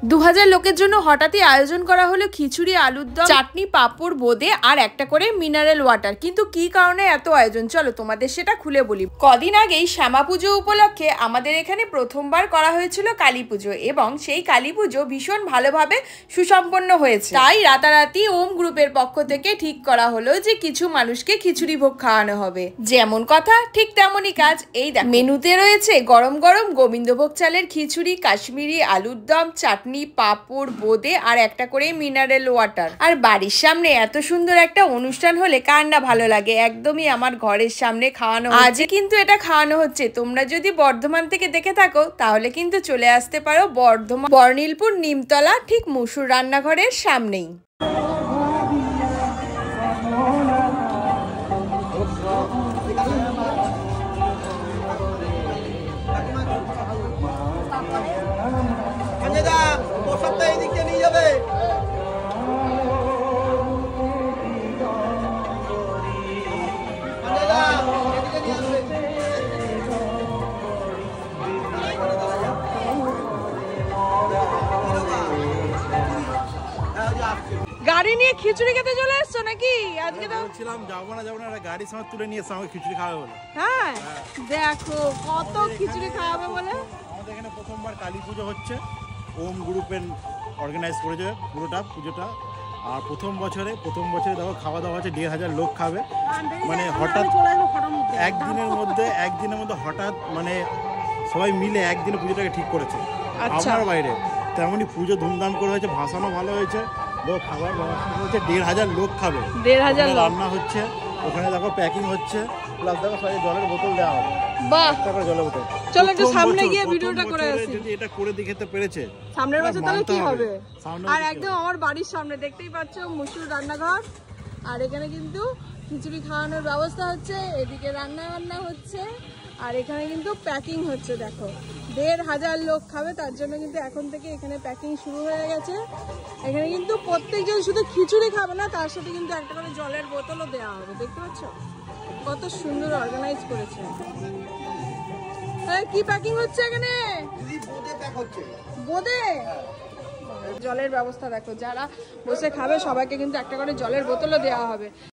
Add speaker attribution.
Speaker 1: 2000 লোকের জন্য হঠাৎই আয়োজন করা হলো খিচুড়ি, আলুর দম, চাটনি, পাঁপড়, বোঁদে আর একটা করে মিনারেল ওয়াটার। কিন্তু কি কারণে এত আয়োজন, চলো তোমাদের সেটা খুলে বলি। কদিন আগেই শ্যামা পুজো উপলক্ষে আমাদের এখানে প্রথমবার করা হয়েছিল কালী পুজো, এবং সেই কালী পুজো ভীষণ ভালোভাবে সুসম্পন্ন হয়েছে। তাই রাতারাতি ওম গ্রুপের পক্ষ থেকে ঠিক করা হলো যে কিছু মানুষকে খিচুড়ি ভোগ খাওয়ানো হবে। যেমন কথা ঠিক তেমনই কাজ। এই দেখো, মেনুতে রয়েছে গরম গরম গোবিন্দভোগ চালের খিচুড়ি, কাশ্মীরি আলুর দম, চাটনি, পাঁপড়, বোঁদে আর একটা করে মিনারেল ওয়াটার। আর বাড়ির সামনে এত সুন্দর একটা অনুষ্ঠান হলে কার না ভালো লাগে। একদমই আমার ঘরের সামনে খাওয়ানো, আজকে কিন্তু এটা খাওয়ানো হচ্ছে। তোমরা যদি বর্ধমান থেকে দেখে থাকো তাহলে কিন্তু চলে আসতে পারো বর্ধমান বর্ণিলপুর নিমতলা, ঠিক মুসুর রান্নাঘরের সামনেই। গাড়ি নিয়ে খিচুড়ি খেতে চলে এসছো নাকি? আজকে তো
Speaker 2: বলছিলাম যাবো না গাড়ির সময় তুলে নিয়ে এসে আমাকে খিচুড়ি খাওয়াবে বলে।
Speaker 1: হ্যাঁ দেখো কত খিচুড়ি খাওয়াবে বলে।
Speaker 2: আমাদের এখানে প্রথমবার কালী পুজো হচ্ছে, ওম গ্রুপের অর্গানাইজ করেছে পুরোটা পুজোটা। আর প্রথম বছরে দেখো খাওয়া দাওয়া হচ্ছে 1500 লোক খাবে। মানে হঠাৎ একদিনের মধ্যে হঠাৎ মানে সবাই মিলে একদিনে পুজোটাকে ঠিক করেছে আমার বাইরে। তেমনই পুজো ধুমধাম করে হয়েছে, ভাসানো ভালো হয়েছে, খাবার ব্যবস্থা হচ্ছে, 1500 লোক খাবে, 1500 রান্না হচ্ছে, ওখানে দেখো প্যাকিং হচ্ছে, প্লাস দেখো সবাই জলের বোতল দেওয়া হবে। বাহ, জলের বোতল। চলো একটু সামনে গিয়ে ভিডিওটা করে আসি। যদি এটা করে দেখাতে পেরেছে সামনের বছর তাহলে কি হবে। আর একদম আমার বাড়ির সামনে দেখতেই পাচ্ছ মুসুর রান্নাঘর। আর এখানে কিন্তু খিচুড়ি খাওয়ানোর ব্যবস্থা হচ্ছে, এদিকে রান্না বান্না হচ্ছে, আর এখানে কিন্তু প্যাকিং হচ্ছে। দেখো 1500 লোক খাবে, তার জন্য কিন্তু এখন থেকে এখানে প্যাকিং শুরু হয়ে গেছে। এখানে কিন্তু প্রত্যেকজন শুধু খিচুড়ি খাবে না, তার সাথে কিন্তু একটা করে জলের বোতলও দেওয়া হবে। দেখতে পাচ্ছ কত সুন্দর অর্গানাইজ করেছে। কি প্যাকিং হচ্ছে এখানে? বোঁদে জলের ব্যবস্থা দেখো, যারা বসে খাবে সবাইকে কিন্তু একটা করে জলের বোতলও দেওয়া হবে।